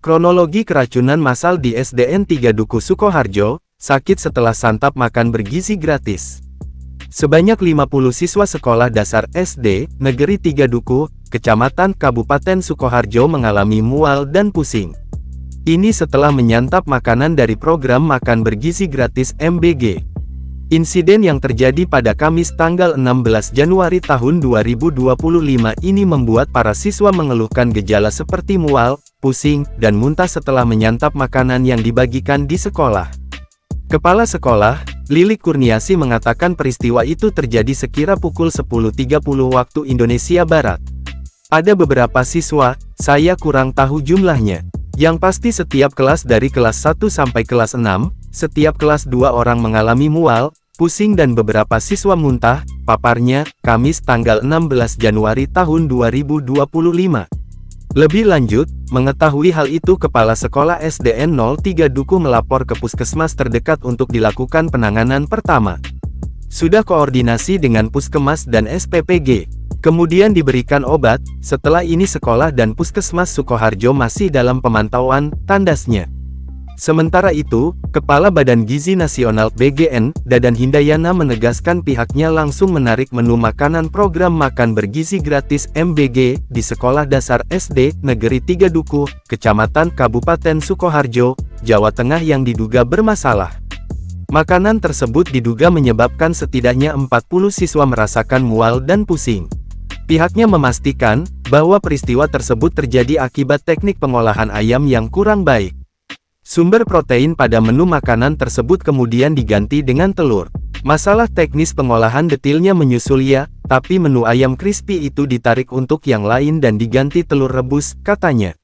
Kronologi keracunan massal di SDN 3 Duku Sukoharjo, sakit setelah santap makan bergizi gratis. Sebanyak 50 siswa sekolah dasar SD, Negeri 3 Duku, Kecamatan Kabupaten Sukoharjo mengalami mual dan pusing. Ini setelah menyantap makanan dari program makan bergizi gratis MBG. Insiden yang terjadi pada Kamis tanggal 16 Januari tahun 2025 ini membuat para siswa mengeluhkan gejala seperti mual, pusing, dan muntah setelah menyantap makanan yang dibagikan di sekolah. Kepala sekolah, Lilik Kurniasi mengatakan peristiwa itu terjadi sekira pukul 10.30 waktu Indonesia Barat. Ada beberapa siswa, saya kurang tahu jumlahnya. Yang pasti setiap kelas dari kelas 1 sampai kelas 6, setiap kelas 2 orang mengalami mual, pusing dan beberapa siswa muntah, paparnya, Kamis tanggal 16 Januari tahun 2025. Lebih lanjut, mengetahui hal itu Kepala Sekolah SDN 03 Duku melapor ke puskesmas terdekat untuk dilakukan penanganan pertama. Sudah koordinasi dengan puskesmas dan SPPG. Kemudian diberikan obat, setelah ini sekolah dan puskesmas Sukoharjo masih dalam pemantauan, tandasnya. Sementara itu, Kepala Badan Gizi Nasional BGN, Dadan Hindayana menegaskan pihaknya langsung menarik menu makanan program makan bergizi gratis MBG di Sekolah Dasar SD Negeri 3 Duku, Kecamatan Kabupaten Sukoharjo, Jawa Tengah yang diduga bermasalah. Makanan tersebut diduga menyebabkan setidaknya 40 siswa merasakan mual dan pusing. Pihaknya memastikan bahwa peristiwa tersebut terjadi akibat teknik pengolahan ayam yang kurang baik. Sumber protein pada menu makanan tersebut kemudian diganti dengan telur. Masalah teknis pengolahan detailnya menyusul ya, tapi menu ayam crispy itu ditarik untuk yang lain dan diganti telur rebus, katanya.